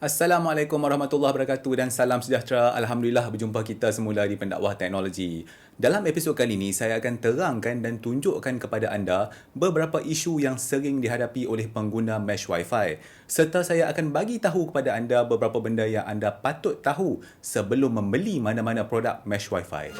Assalamualaikum warahmatullahi wabarakatuh dan salam sejahtera. Alhamdulillah berjumpa kita semula di Pendakwah Teknologi. Dalam episod kali ini, saya akan terangkan dan tunjukkan kepada anda beberapa isu yang sering dihadapi oleh pengguna mesh Wi-Fi. Serta saya akan bagi tahu kepada anda beberapa benda yang anda patut tahu sebelum membeli mana-mana produk mesh Wi-Fi.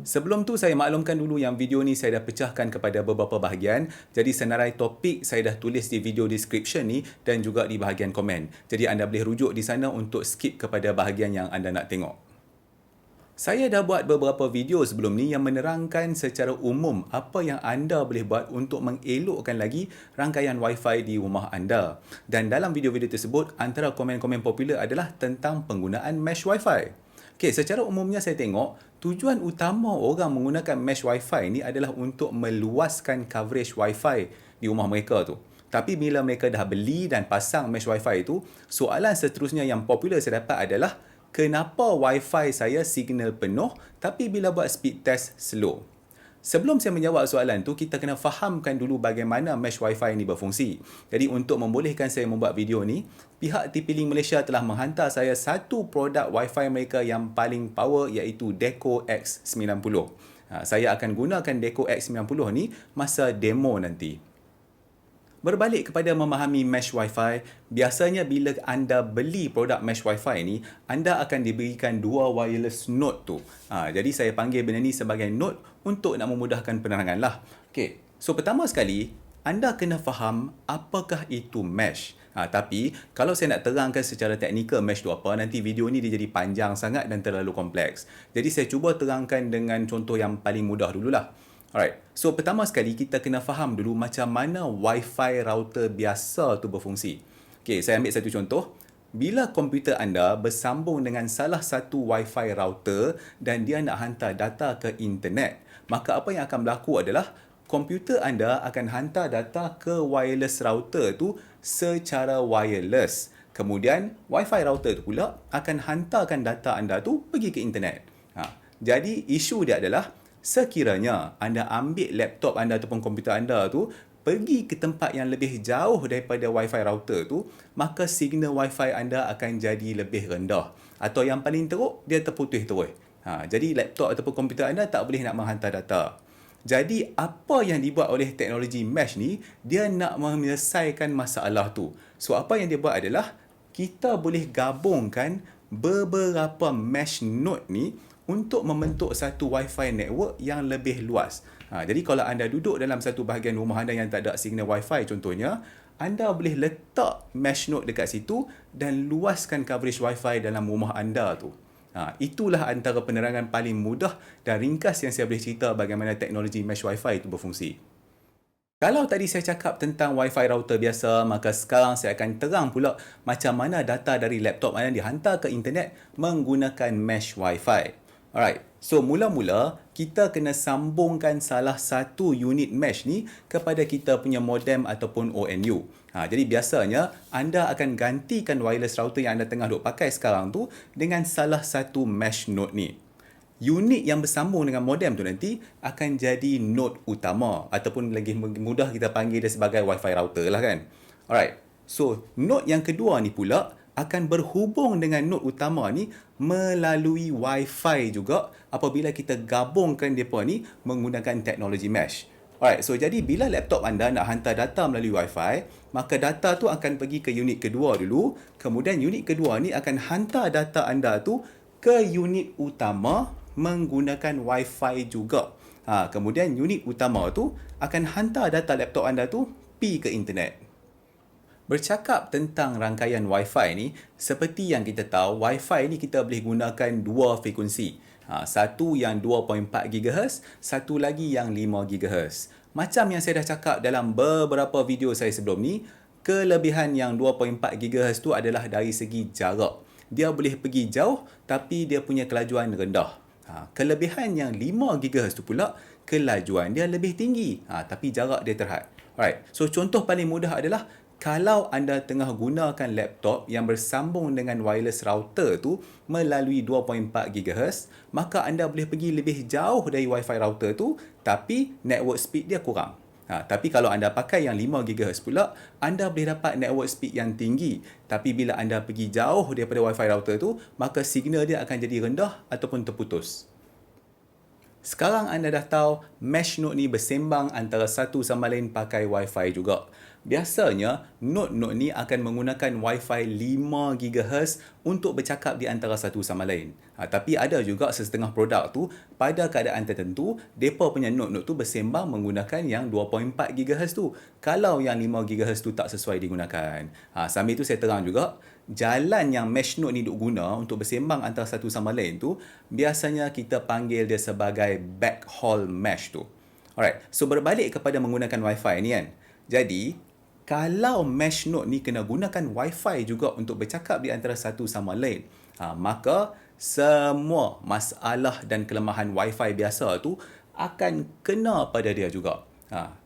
Sebelum tu saya maklumkan dulu yang video ni saya dah pecahkan kepada beberapa bahagian. Jadi senarai topik saya dah tulis di video description ni dan juga di bahagian komen. Jadi anda boleh rujuk di sana untuk skip kepada bahagian yang anda nak tengok. Saya dah buat beberapa video sebelum ni yang menerangkan secara umum apa yang anda boleh buat untuk mengelokkan lagi rangkaian Wi-Fi di rumah anda. Dan dalam video-video tersebut, antara komen-komen popular adalah tentang penggunaan mesh Wi-Fi. Okey, secara umumnya saya tengok tujuan utama orang menggunakan mesh Wi-Fi ni adalah untuk meluaskan coverage Wi-Fi di rumah mereka tu. Tapi bila mereka dah beli dan pasang mesh Wi-Fi tu, soalan seterusnya yang popular saya dapat adalah kenapa Wi-Fi saya signal penuh tapi bila buat speed test slow? Sebelum saya menjawab soalan tu, kita kena fahamkan dulu bagaimana mesh Wi-Fi ni berfungsi. Jadi untuk membolehkan saya membuat video ni, pihak TP-Link Malaysia telah menghantar saya satu produk Wi-Fi mereka yang paling power iaitu Deco X90. Saya akan gunakan Deco X90 ni masa demo nanti. Berbalik kepada memahami mesh Wi-Fi, biasanya bila anda beli produk mesh Wi-Fi ni, anda akan diberikan dua wireless node tu. Jadi saya panggil benda ni sebagai node untuk nak memudahkan penerangan lah. Okay. So pertama sekali, anda kena faham apakah itu mesh. Tapi kalau saya nak terangkan secara teknikal mesh tu apa, nanti video ni dia jadi panjang sangat dan terlalu kompleks. Jadi saya cuba terangkan dengan contoh yang paling mudah dululah. Alright, so pertama sekali kita kena faham dulu macam mana Wi-Fi router biasa tu berfungsi. Okay, saya ambil satu contoh. Bila komputer anda bersambung dengan salah satu Wi-Fi router dan dia nak hantar data ke internet, maka apa yang akan berlaku adalah komputer anda akan hantar data ke wireless router tu secara wireless. Kemudian Wi-Fi router tu pula akan hantarkan data anda tu pergi ke internet. Jadi isu dia adalah sekiranya anda ambil laptop anda ataupun komputer anda tu pergi ke tempat yang lebih jauh daripada Wi-Fi router tu, maka signal Wi-Fi anda akan jadi lebih rendah. Atau yang paling teruk, dia terputus terus. Jadi laptop ataupun komputer anda tak boleh nak menghantar data. Jadi apa yang dibuat oleh teknologi mesh ni, dia nak menyelesaikan masalah tu. So apa yang dia buat adalah kita boleh gabungkan beberapa mesh node ni untuk membentuk satu Wi-Fi network yang lebih luas. Jadi kalau anda duduk dalam satu bahagian rumah anda yang tak ada signal Wi-Fi contohnya, anda boleh letak mesh node dekat situ dan luaskan coverage Wi-Fi dalam rumah anda tu. Itulah antara penerangan paling mudah dan ringkas yang saya boleh cerita bagaimana teknologi mesh Wi-Fi itu berfungsi. Kalau tadi saya cakap tentang Wi-Fi router biasa, maka sekarang saya akan terang pula macam mana data dari laptop anda dihantar ke internet menggunakan mesh Wi-Fi. Alright, so mula-mula kita kena sambungkan salah satu unit mesh ni kepada kita punya modem ataupun ONU. Jadi biasanya anda akan gantikan wireless router yang anda tengah duk pakai sekarang tu dengan salah satu mesh node ni. Unit yang bersambung dengan modem tu nanti akan jadi node utama ataupun lagi mudah kita panggil dia sebagai Wi-Fi router lah kan. Alright, so node yang kedua ni pula akan berhubung dengan node utama ni melalui Wi-Fi juga apabila kita gabungkan mereka ni menggunakan teknologi mesh. Alright, so jadi bila laptop anda nak hantar data melalui Wi-Fi, maka data tu akan pergi ke unit kedua dulu, kemudian unit kedua ni akan hantar data anda tu ke unit utama menggunakan Wi-Fi juga. Kemudian unit utama tu akan hantar data laptop anda tu pergi ke internet. Bercakap tentang rangkaian Wi-Fi ni, seperti yang kita tahu, Wi-Fi ni kita boleh gunakan dua frekuensi. Satu yang 2.4 GHz, satu lagi yang 5 GHz. Macam yang saya dah cakap dalam beberapa video saya sebelum ni, kelebihan yang 2.4 GHz tu adalah dari segi jarak. Dia boleh pergi jauh tapi dia punya kelajuan rendah. Kelebihan yang 5 GHz tu pula, kelajuan dia lebih tinggi tapi jarak dia terhad. Alright, so contoh paling mudah adalah kalau anda tengah gunakan laptop yang bersambung dengan wireless router tu melalui 2.4 GHz, maka anda boleh pergi lebih jauh dari Wi-Fi router tu, tapi network speed dia kurang. Tapi kalau anda pakai yang 5 GHz pula, anda boleh dapat network speed yang tinggi. Tapi bila anda pergi jauh daripada Wi-Fi router tu, maka signal dia akan jadi rendah ataupun terputus. Sekarang anda dah tahu mesh node ni bersembang antara satu sama lain pakai Wi-Fi juga. Biasanya, node-node ni akan menggunakan Wi-Fi 5 GHz untuk bercakap di antara satu sama lain. Tapi ada juga setengah produk tu, pada keadaan tertentu, mereka punya node-node tu bersembang menggunakan yang 2.4 GHz tu. Kalau yang 5 GHz tu tak sesuai digunakan. Sambil tu saya terang juga, jalan yang mesh node ni duk guna untuk bersembang antara satu sama lain tu, biasanya kita panggil dia sebagai backhaul mesh tu. Alright, so berbalik kepada menggunakan Wi-Fi ni kan. Jadi, kalau mesh node ni kena gunakan Wi-Fi juga untuk bercakap di antara satu sama lain, maka semua masalah dan kelemahan Wi-Fi biasa tu akan kena pada dia juga.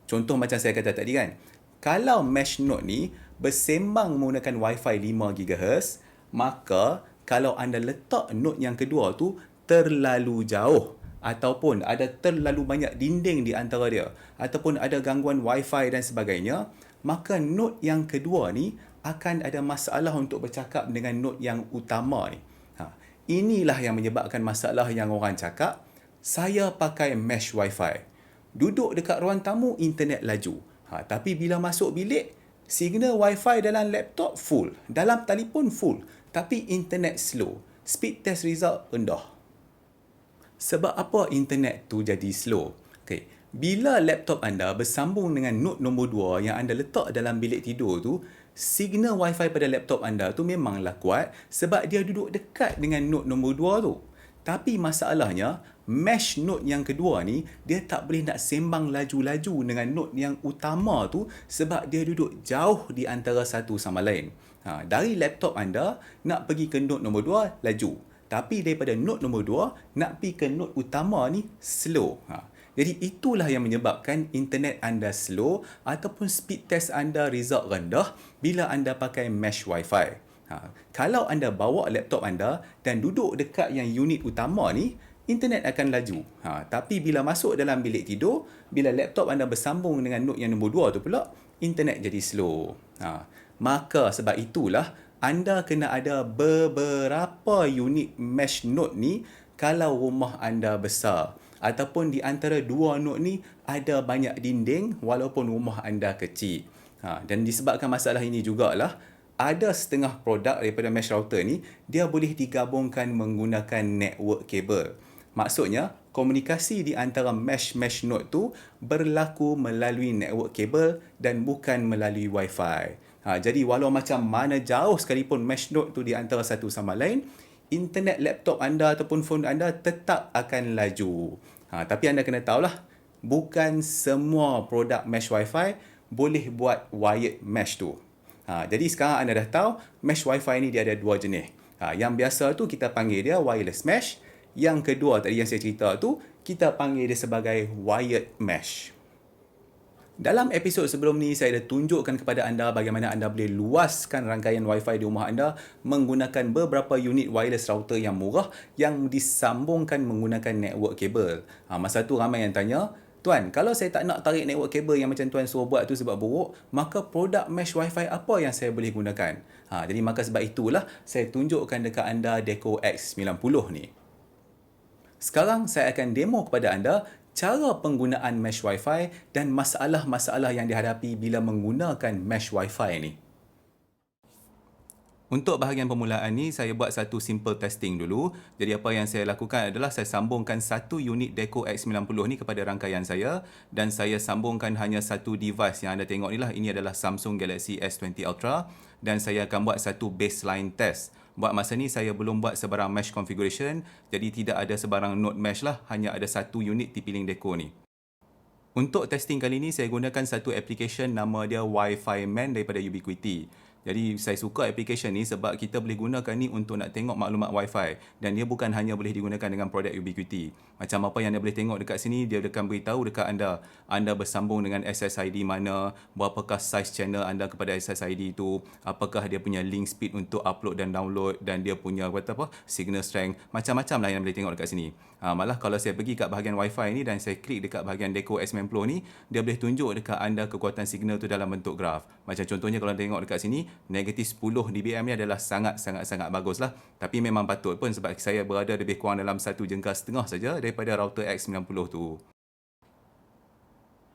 Contoh macam saya kata tadi kan, kalau mesh node ni bersembang menggunakan Wi-Fi 5 GHz, maka kalau anda letak node yang kedua tu terlalu jauh, ataupun ada terlalu banyak dinding di antara dia, ataupun ada gangguan Wi-Fi dan sebagainya, maka node yang kedua ni akan ada masalah untuk bercakap dengan node yang utama ni. Inilah yang menyebabkan masalah yang orang cakap, saya pakai mesh Wi-Fi. Duduk dekat ruang tamu, internet laju. Tapi bila masuk bilik, signal Wi-Fi dalam laptop full, dalam telefon full, tapi internet slow. Speed test result rendah. Sebab apa internet tu jadi slow? Okay. Bila laptop anda bersambung dengan node nombor 2 yang anda letak dalam bilik tidur tu, signal Wi-Fi pada laptop anda tu memanglah kuat sebab dia duduk dekat dengan node nombor 2 tu. Tapi masalahnya, mesh node yang kedua ni, dia tak boleh nak sembang laju-laju dengan node yang utama tu sebab dia duduk jauh di antara satu sama lain. Dari laptop anda, nak pergi ke node nombor 2, laju. Tapi daripada node nombor 2, nak pergi ke node utama ni, slow. Jadi itulah yang menyebabkan internet anda slow ataupun speed test anda result rendah bila anda pakai mesh Wi-Fi. Kalau anda bawa laptop anda dan duduk dekat yang unit utama ni, internet akan laju. Tapi bila masuk dalam bilik tidur, bila laptop anda bersambung dengan node yang nombor 2 tu pula, internet jadi slow. Maka sebab itulah anda kena ada beberapa unit mesh node ni kalau rumah anda besar. Ataupun di antara dua node ni ada banyak dinding walaupun rumah anda kecil. Dan disebabkan masalah ini jugalah, ada setengah produk daripada mesh router ni, dia boleh digabungkan menggunakan network kabel. Maksudnya, komunikasi di antara mesh node tu berlaku melalui network kabel dan bukan melalui Wi-Fi. Jadi walau macam mana jauh sekalipun mesh node tu di antara satu sama lain, internet laptop anda ataupun phone anda tetap akan laju. Tapi anda kena tahulah, bukan semua produk mesh Wi-Fi boleh buat wired mesh tu. Jadi sekarang anda dah tahu, mesh Wi-Fi ni dia ada dua jenis. Yang biasa tu kita panggil dia wireless mesh. Yang kedua tadi yang saya cerita tu, kita panggil dia sebagai wired mesh. Dalam episod sebelum ni, saya dah tunjukkan kepada anda bagaimana anda boleh luaskan rangkaian Wi-Fi di rumah anda menggunakan beberapa unit wireless router yang murah yang disambungkan menggunakan network kabel. Masa tu ramai yang tanya, Tuan, kalau saya tak nak tarik network kabel yang macam Tuan suruh buat tu sebab buruk, maka produk mesh Wi-Fi apa yang saya boleh gunakan? Jadi maka sebab itulah saya tunjukkan dekat anda Deco X90 ni. Sekarang saya akan demo kepada anda cara penggunaan mesh Wi-Fi dan masalah-masalah yang dihadapi bila menggunakan mesh Wi-Fi ni. Untuk bahagian permulaan ni, saya buat satu simple testing dulu. Jadi apa yang saya lakukan adalah saya sambungkan satu unit Deco X90 ni kepada rangkaian saya dan saya sambungkan hanya satu device yang anda tengok ni lah. Ini adalah Samsung Galaxy S20 Ultra dan saya akan buat satu baseline test. Buat masa ni saya belum buat sebarang mesh configuration, jadi tidak ada sebarang node mesh lah, hanya ada satu unit TP-Link Deco ni. Untuk testing kali ni, saya gunakan satu application nama dia Wi-Fi Man daripada Ubiquiti. Jadi saya suka aplikasi ni sebab kita boleh gunakan ni untuk nak tengok maklumat Wi-Fi dan dia bukan hanya boleh digunakan dengan produk Ubiquiti. Macam apa yang anda boleh tengok dekat sini, dia akan beritahu dekat anda bersambung dengan SSID mana, berapakah size channel anda kepada SSID itu, apakah dia punya link speed untuk upload dan download, dan dia punya signal strength, macam-macam lah yang boleh tengok dekat sini. Malah kalau saya pergi kat bahagian Wi-Fi ni dan saya klik dekat bahagian Deco S90 ni, dia boleh tunjuk dekat anda kekuatan signal tu dalam bentuk graf. Macam contohnya kalau anda tengok dekat sini, negatif 10 dBm ni adalah sangat-sangat bagus lah. Tapi memang patut pun sebab saya berada lebih kurang dalam 1,5 jengkal saja daripada router X90 tu.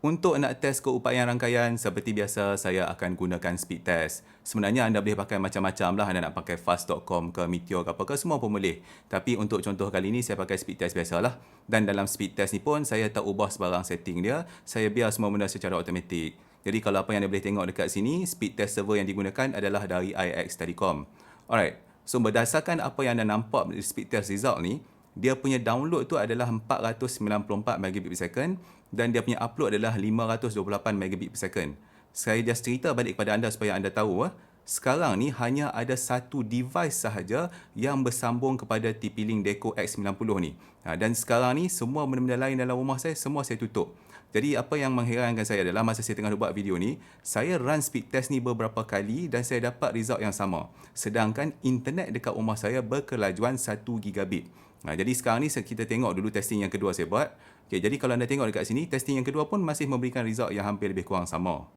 Untuk nak test keupayaan rangkaian, seperti biasa saya akan gunakan speed test. Sebenarnya anda boleh pakai macam-macam lah. Anda nak pakai fast.com ke Meteor ke apa ke, semua pun boleh. Tapi untuk contoh kali ni saya pakai speed test biasalah. Dan dalam speed test ni pun saya tak ubah sebarang setting dia. Saya biar semua benda secara automatik. Jadi kalau apa yang anda boleh tengok dekat sini, speed test server yang digunakan adalah dari IX Telecom. Alright, so berdasarkan apa yang anda nampak di speed test result ni, dia punya download tu adalah 494 megabit per second dan dia punya upload adalah 528 megabit per second. Saya just cerita balik kepada anda supaya anda tahu, sekarang ni hanya ada satu device sahaja yang bersambung kepada TP-Link Deco X90 ni. Dan sekarang ni semua benda-benda lain dalam rumah saya, semua saya tutup. Jadi apa yang mengherankan saya adalah masa saya tengah buat video ni, saya run speed test ni beberapa kali dan saya dapat result yang sama. Sedangkan internet dekat rumah saya berkelajuan 1 gigabit. Jadi sekarang ni kita tengok dulu testing yang kedua saya buat. Okay, jadi kalau anda tengok dekat sini, testing yang kedua pun masih memberikan result yang hampir lebih kurang sama.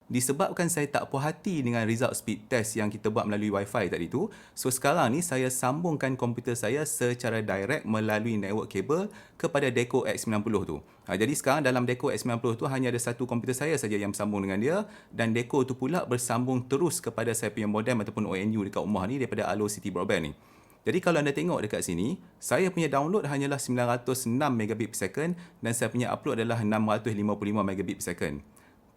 Disebabkan saya tak puas hati dengan result speed test yang kita buat melalui Wi-Fi tadi tu, so sekarang ni saya sambungkan komputer saya secara direct melalui network kabel kepada Deco X90 tu. Jadi sekarang dalam Deco X90 tu hanya ada satu komputer saya saja yang bersambung dengan dia dan Deco tu pula bersambung terus kepada saya punya modem ataupun ONU dekat rumah ni daripada Allo City Broadband ni. Jadi kalau anda tengok dekat sini, saya punya download hanyalah 906 megabit per second dan saya punya upload adalah 655 megabit per second.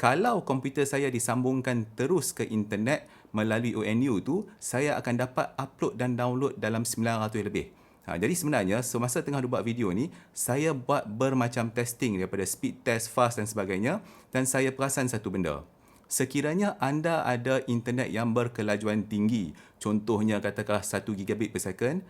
Kalau komputer saya disambungkan terus ke internet melalui ONU tu, saya akan dapat upload dan download dalam 900 lebih. Jadi sebenarnya semasa tengah buat video ni, saya buat bermacam testing daripada speed test, fast dan sebagainya dan saya perasan satu benda. Sekiranya anda ada internet yang berkelajuan tinggi, contohnya katakanlah 1 gigabit per second,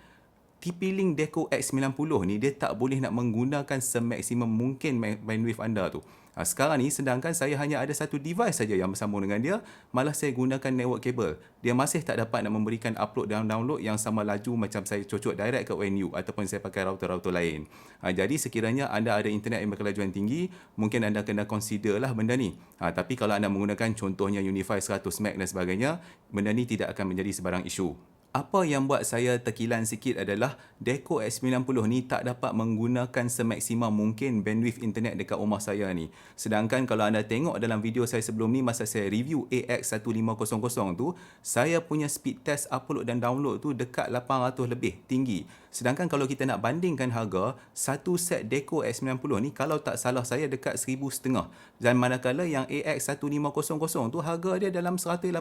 TP-Link Deco X90 ni dia tak boleh nak menggunakan semaksimum mungkin bandwidth anda tu. Sekarang ni sedangkan saya hanya ada satu device saja yang bersambung dengan dia, malah saya gunakan network kabel. Dia masih tak dapat nak memberikan upload dan download yang sama laju macam saya cocok direct ke ONU ataupun saya pakai router-router lain. Jadi sekiranya anda ada internet yang berkelajuan tinggi, mungkin anda kena consider lah benda ni. Tapi kalau anda menggunakan contohnya Unify 100 Meg dan sebagainya, benda ni tidak akan menjadi sebarang isu. Apa yang buat saya terkilan sikit adalah Deco S90 ni tak dapat menggunakan semaksimum mungkin bandwidth internet dekat rumah saya ni. Sedangkan kalau anda tengok dalam video saya sebelum ni masa saya review AX1500 tu, saya punya speed test upload dan download tu dekat 800 lebih tinggi. Sedangkan kalau kita nak bandingkan harga, satu set Deco S90 ni kalau tak salah saya dekat 1,500. Dan manakala yang AX1500 tu harga dia dalam 180-190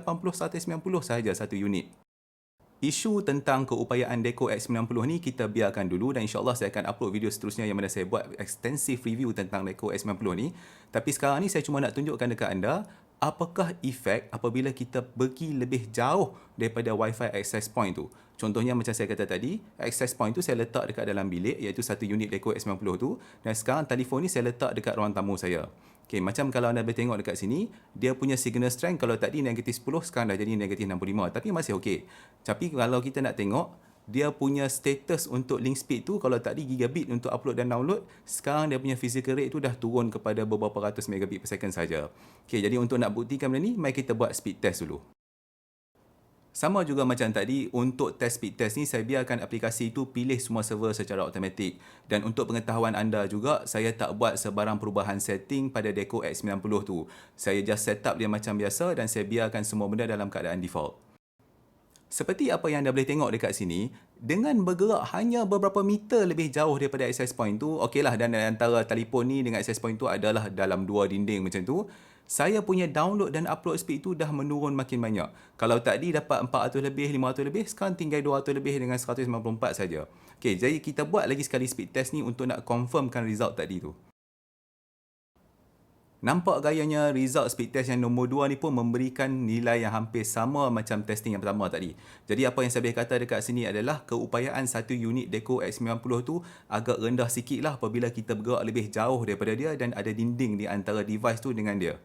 sahaja satu unit. Isu tentang keupayaan Deco X90 ni kita biarkan dulu dan insyaAllah saya akan upload video seterusnya yang mana saya buat extensive review tentang Deco X90 ni. Tapi sekarang ni saya cuma nak tunjukkan dekat anda apakah efek apabila kita pergi lebih jauh daripada Wi-Fi access point tu. Contohnya macam saya kata tadi, access point tu saya letak dekat dalam bilik iaitu satu unit Deco X90 tu dan sekarang telefon ni saya letak dekat ruang tamu saya. Okay, macam kalau anda boleh tengok dekat sini, dia punya signal strength kalau tadi negatif 10, sekarang dah jadi negatif 65. Tapi masih okey. Tapi kalau kita nak tengok, dia punya status untuk link speed tu, kalau tadi gigabit untuk upload dan download, sekarang dia punya physical rate tu dah turun kepada beberapa ratus megabit per second saja. Okay, jadi untuk nak buktikan benda ni, mari kita buat speed test dulu. Sama juga macam tadi, untuk test speed test ni, saya biarkan aplikasi itu pilih semua server secara automatik. Dan untuk pengetahuan anda juga, saya tak buat sebarang perubahan setting pada Deco X90 tu. Saya just set up dia macam biasa dan saya biarkan semua benda dalam keadaan default. Seperti apa yang anda boleh tengok dekat sini, dengan bergerak hanya beberapa meter lebih jauh daripada access point tu, okeylah, dan antara telefon ni dengan access point tu adalah dalam dua dinding macam tu, saya punya download dan upload speed tu dah menurun makin banyak. Kalau tadi dapat 400 lebih, 500 lebih, sekarang tinggal 200 lebih dengan 194 saja. Okey, jadi kita buat lagi sekali speed test ni untuk nak confirmkan result tadi tu. Nampak gayanya result speed test yang nombor 2 ni pun memberikan nilai yang hampir sama macam testing yang pertama tadi. Jadi apa yang saya boleh kata dekat sini adalah keupayaan satu unit Deco X90 tu agak rendah sikit lah apabila kita bergerak lebih jauh daripada dia dan ada dinding di antara device tu dengan dia.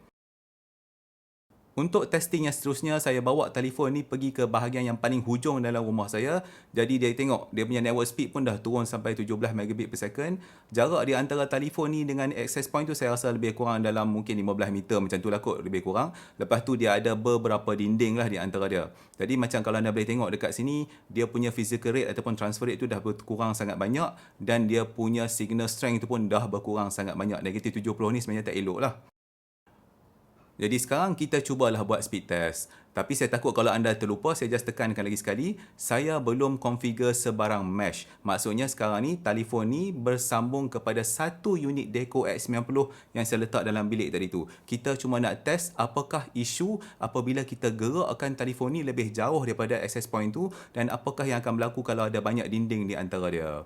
Untuk testing yang seterusnya, saya bawa telefon ni pergi ke bahagian yang paling hujung dalam rumah saya. Jadi dia tengok, dia punya network speed pun dah turun sampai 17 megabit per second. Jarak di antara telefon ni dengan access point tu saya rasa lebih kurang dalam mungkin 15 meter macam tu lah kot, lebih kurang. Lepas tu dia ada beberapa dinding lah di antara dia. Jadi macam kalau anda boleh tengok dekat sini, dia punya physical rate ataupun transfer rate tu dah berkurang sangat banyak dan dia punya signal strength tu pun dah berkurang sangat banyak. Negatif 70 ni sebenarnya tak elok lah. Jadi sekarang kita cubalah buat speed test. Tapi saya takut kalau anda terlupa, saya just tekankan lagi sekali. Saya belum configure sebarang mesh. Maksudnya sekarang ni, telefon ni bersambung kepada satu unit Deco X90 yang saya letak dalam bilik tadi tu. Kita cuma nak test apakah isu apabila kita gerakkan telefon ni lebih jauh daripada access point tu dan apakah yang akan berlaku kalau ada banyak dinding di antara dia.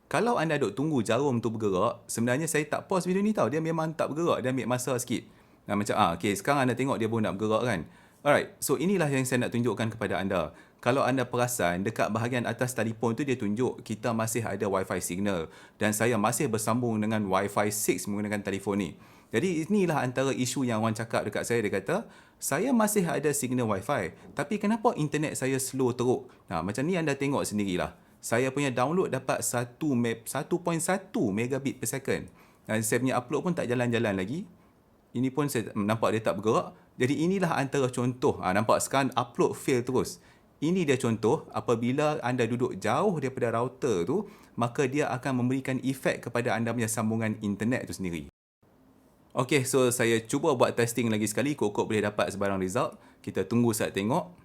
Kalau anda duk tunggu jarum tu bergerak, sebenarnya saya tak pause video ni tau. Dia memang tak bergerak, dia ambil masa sikit. Okay, sekarang anda tengok dia pun nak bergerak kan. Alright, so inilah yang saya nak tunjukkan kepada anda. Kalau anda perasan, dekat bahagian atas telefon tu dia tunjuk kita masih ada Wi-Fi signal. Dan saya masih bersambung dengan Wi-Fi 6 menggunakan telefon ni. Jadi inilah antara isu yang orang cakap dekat saya. Dia kata, saya masih ada signal Wi-Fi. Tapi kenapa internet saya slow teruk? Macam ni anda tengok sendirilah. Saya punya download dapat 1.1 megabit per second. Dan saya punya upload pun tak jalan-jalan lagi. Ini pun saya nampak dia tak bergerak. Jadi inilah antara contoh. Nampak sekarang upload fail terus. Ini dia contoh apabila anda duduk jauh daripada router tu, maka dia akan memberikan efek kepada anda punya sambungan internet tu sendiri. Okay, so saya cuba buat testing lagi sekali. Kok boleh dapat sebarang result. Kita tunggu saat tengok.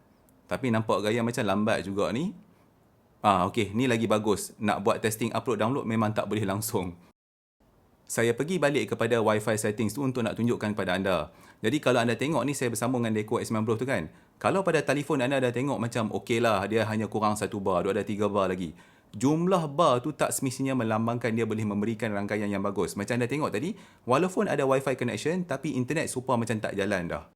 Tapi nampak gaya macam lambat juga ni. Okay, ni lagi bagus. Nak buat testing upload download memang tak boleh langsung. Saya pergi balik kepada Wi-Fi settings tu untuk nak tunjukkan kepada anda. Jadi kalau anda tengok ni saya bersambung dengan Deco X90 tu kan. Kalau pada telefon anda dah tengok macam okey lah, dia hanya kurang 1 bar, dia ada 3 bar lagi. Jumlah bar tu tak semestinya melambangkan dia boleh memberikan rangkaian yang bagus. Macam anda tengok tadi, walaupun ada Wi-Fi connection tapi internet super macam tak jalan dah.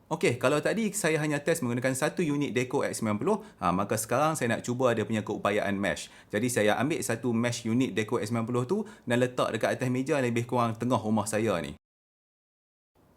Okey, kalau tadi saya hanya test menggunakan satu unit Deco X90, maka sekarang saya nak cuba dia punya keupayaan mesh. Jadi saya ambil satu mesh unit Deco X90 tu dan letak dekat atas meja lebih kurang tengah rumah saya ni.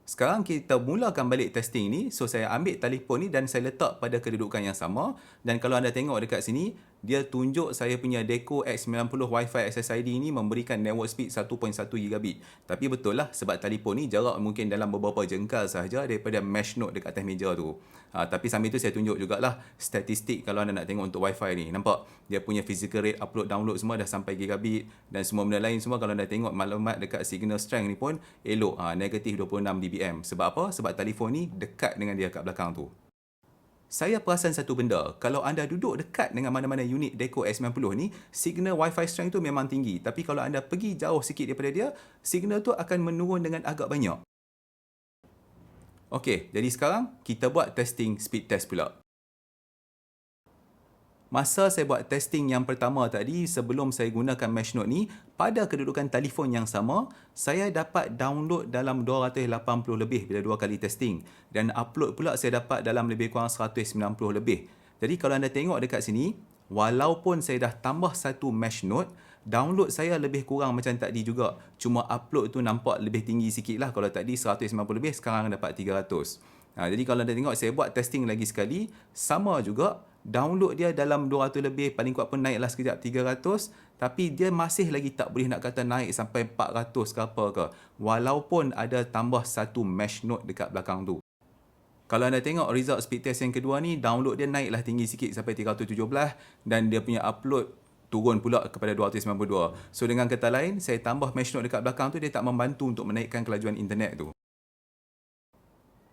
Sekarang kita mulakan balik testing ni. So saya ambil telefon ni dan saya letak pada kedudukan yang sama. Dan kalau anda tengok dekat sini, dia tunjuk saya punya Deco X90 Wi-Fi SSID ni memberikan network speed 1.1 gigabit. Tapi betul lah sebab telefon ni jarak mungkin dalam beberapa jengkal sahaja daripada mesh node dekat atas meja tu. Tapi sambil tu saya tunjuk jugalah statistik kalau anda nak tengok untuk Wi-Fi ni. Nampak? Dia punya physical rate upload download semua dah sampai gigabit dan semua benda lain semua kalau anda tengok maklumat dekat signal strength ni pun elok. Negatif 26 dBm. Sebab apa? Sebab telefon ni dekat dengan dia kat belakang tu. Saya perasan satu benda, kalau anda duduk dekat dengan mana-mana unit Deco X90 ni, signal Wi-Fi strength tu memang tinggi. Tapi kalau anda pergi jauh sikit daripada dia, signal tu akan menurun dengan agak banyak. Okey, jadi sekarang kita buat testing speed test pula. Masa saya buat testing yang pertama tadi, sebelum saya gunakan mesh node ni, pada kedudukan telefon yang sama, saya dapat download dalam 280 lebih bila dua kali testing. Dan upload pula saya dapat dalam lebih kurang 190 lebih. Jadi kalau anda tengok dekat sini, walaupun saya dah tambah satu mesh node, download saya lebih kurang macam tadi juga. Cuma upload tu nampak lebih tinggi sikit lah. Kalau tadi 190 lebih, sekarang dapat 300. Jadi kalau anda tengok, saya buat testing lagi sekali, sama juga. Download dia dalam 200 lebih, paling kuat pun naiklah sekejap 300, tapi dia masih lagi tak boleh nak kata naik sampai 400 ke apa ke, walaupun ada tambah satu mesh node dekat belakang tu. Kalau anda tengok result speed test yang kedua ni, download dia naiklah tinggi sikit sampai 317 dan dia punya upload turun pula kepada 292. So dengan kata lain, saya tambah mesh node dekat belakang tu, dia tak membantu untuk menaikkan kelajuan internet tu.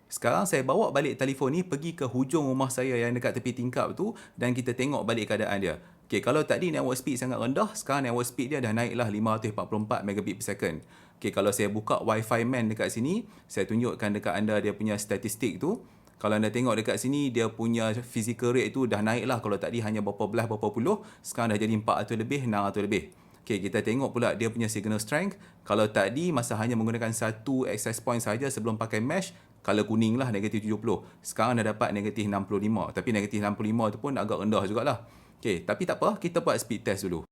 Sekarang saya bawa balik telefon ni pergi ke hujung rumah saya yang dekat tepi tingkap tu dan kita tengok balik keadaan dia. Okey, kalau tadi network speed sangat rendah, sekarang network speed dia dah naiklah 544 megabit per second. Okey, kalau saya buka Wi-Fi man dekat sini, saya tunjukkan dekat anda dia punya statistik tu. Kalau anda tengok dekat sini, dia punya physical rate tu dah naiklah. Kalau tadi hanya berapa belas, berapa puluh, sekarang dah jadi 400 lebih, 600 lebih. Okey, kita tengok pula dia punya signal strength. Kalau tadi masa hanya menggunakan satu access point saja sebelum pakai mesh, color kuning lah negatif 70. Sekarang dah dapat negatif 65. Tapi negatif 65 tu pun agak rendah jugalah. Okey, tapi tak apa, kita buat speed test dulu.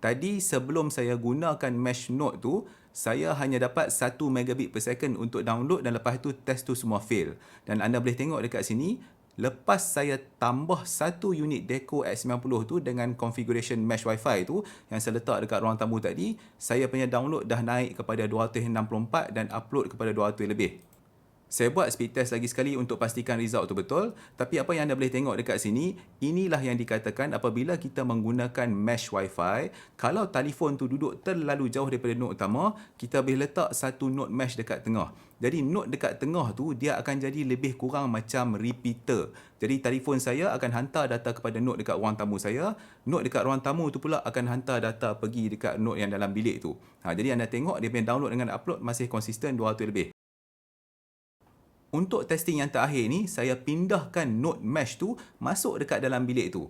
Tadi sebelum saya gunakan mesh node tu, saya hanya dapat 1 megabit per second untuk download dan lepas tu test tu semua fail. Dan anda boleh tengok dekat sini, lepas saya tambah satu unit Deco X90 tu dengan configuration mesh wifi tu yang saya letak dekat ruang tamu tadi, saya punya download dah naik kepada 264 dan upload kepada 200 lebih. Saya buat speed test lagi sekali untuk pastikan result tu betul. Tapi apa yang anda boleh tengok dekat sini, inilah yang dikatakan apabila kita menggunakan mesh wifi, kalau telefon tu duduk terlalu jauh daripada node utama, kita boleh letak satu node mesh dekat tengah. Jadi node dekat tengah tu dia akan jadi lebih kurang macam repeater. Jadi telefon saya akan hantar data kepada node dekat ruang tamu saya, node dekat ruang tamu tu pula akan hantar data pergi dekat node yang dalam bilik tu. Jadi anda tengok dia punya download dengan upload masih konsisten 200 lebih. Untuk testing yang terakhir ni, saya pindahkan node mesh tu masuk dekat dalam bilik tu.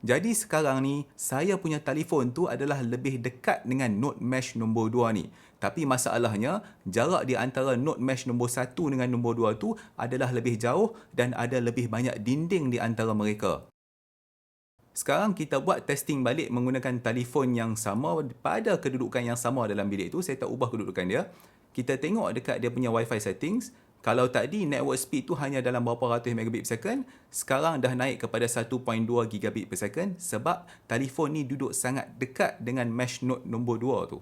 Jadi sekarang ni, saya punya telefon tu adalah lebih dekat dengan node mesh nombor 2 ni. Tapi masalahnya, jarak di antara node mesh nombor 1 dengan nombor 2 tu adalah lebih jauh dan ada lebih banyak dinding di antara mereka. Sekarang kita buat testing balik menggunakan telefon yang sama pada kedudukan yang sama dalam bilik tu. Saya tak ubah kedudukan dia. Kita tengok dekat dia punya Wi-Fi settings. Kalau tadi network speed tu hanya dalam berapa ratus megabit per second, sekarang dah naik kepada 1.2 gigabit per second sebab telefon ni duduk sangat dekat dengan mesh node nombor 2 tu.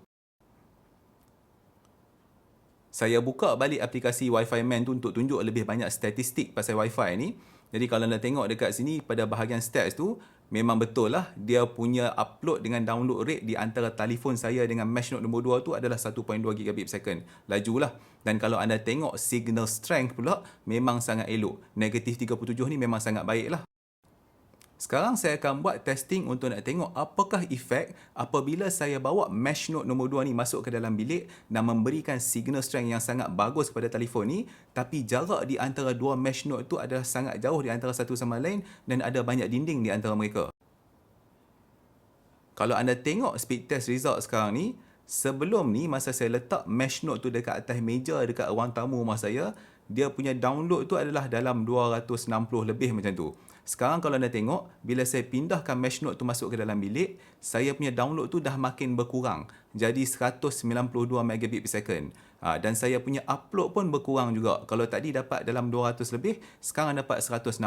Saya buka balik aplikasi Wi-Fi Man tu untuk tunjuk lebih banyak statistik pasal Wi-Fi ni. Jadi kalau anda tengok dekat sini pada bahagian stats tu, memang betul lah dia punya upload dengan download rate di antara telefon saya dengan mesh node nombor 2 tu adalah 1.2 gigabit per second. Laju lah. Dan kalau anda tengok signal strength pula, memang sangat elok. Negatif 37 ni memang sangat baik lah. Sekarang saya akan buat testing untuk nak tengok apakah efek apabila saya bawa mesh node nombor 2 ni masuk ke dalam bilik dan memberikan signal strength yang sangat bagus kepada telefon ni, tapi jarak di antara dua mesh node tu adalah sangat jauh di antara satu sama lain dan ada banyak dinding di antara mereka. Kalau anda tengok speed test result sekarang ni, sebelum ni masa saya letak mesh node tu dekat atas meja dekat ruang tamu rumah saya, dia punya download tu adalah dalam 260 lebih macam tu. Sekarang kalau anda tengok, bila saya pindahkan mesh node tu masuk ke dalam bilik, saya punya download tu dah makin berkurang. Jadi 192 megabit per second. Dan saya punya upload pun berkurang juga. Kalau tadi dapat dalam 200 lebih, sekarang dapat 166.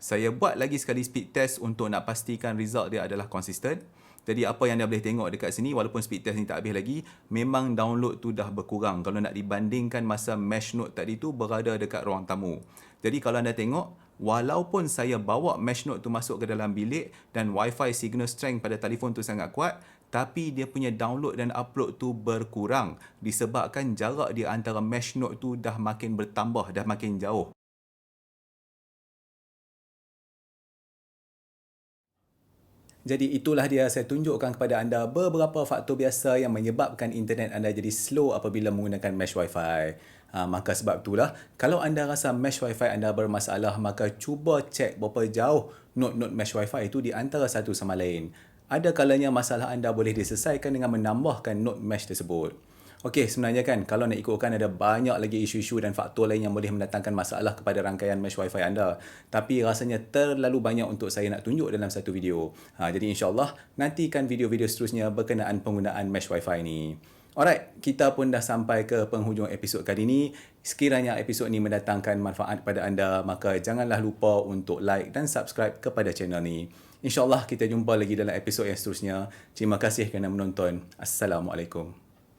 Saya buat lagi sekali speed test untuk nak pastikan result dia adalah konsisten. Jadi apa yang anda boleh tengok dekat sini, walaupun speed test ni tak habis lagi, memang download tu dah berkurang kalau nak dibandingkan masa mesh node tadi tu berada dekat ruang tamu. Jadi kalau anda tengok, walaupun saya bawa mesh node tu masuk ke dalam bilik dan Wi-Fi signal strength pada telefon tu sangat kuat, tapi dia punya download dan upload tu berkurang disebabkan jarak di antara mesh node tu dah makin bertambah, dah makin jauh. Jadi itulah dia saya tunjukkan kepada anda beberapa faktor biasa yang menyebabkan internet anda jadi slow apabila menggunakan mesh wifi. Maka sebab itulah, kalau anda rasa mesh wifi anda bermasalah, maka cuba cek berapa jauh node-node mesh wifi itu di antara satu sama lain. Ada kalanya masalah anda boleh diselesaikan dengan menambahkan node mesh tersebut. Okey, sebenarnya kan kalau nak ikutkan ada banyak lagi isu-isu dan faktor lain yang boleh mendatangkan masalah kepada rangkaian mesh wifi anda. Tapi rasanya terlalu banyak untuk saya nak tunjuk dalam satu video. Jadi insyaAllah nantikan video-video seterusnya berkenaan penggunaan mesh wifi ni. Alright, kita pun dah sampai ke penghujung episod kali ini. Sekiranya episod ni mendatangkan manfaat kepada anda, maka janganlah lupa untuk like dan subscribe kepada channel ni. InsyaAllah kita jumpa lagi dalam episod yang seterusnya. Terima kasih kerana menonton. Assalamualaikum.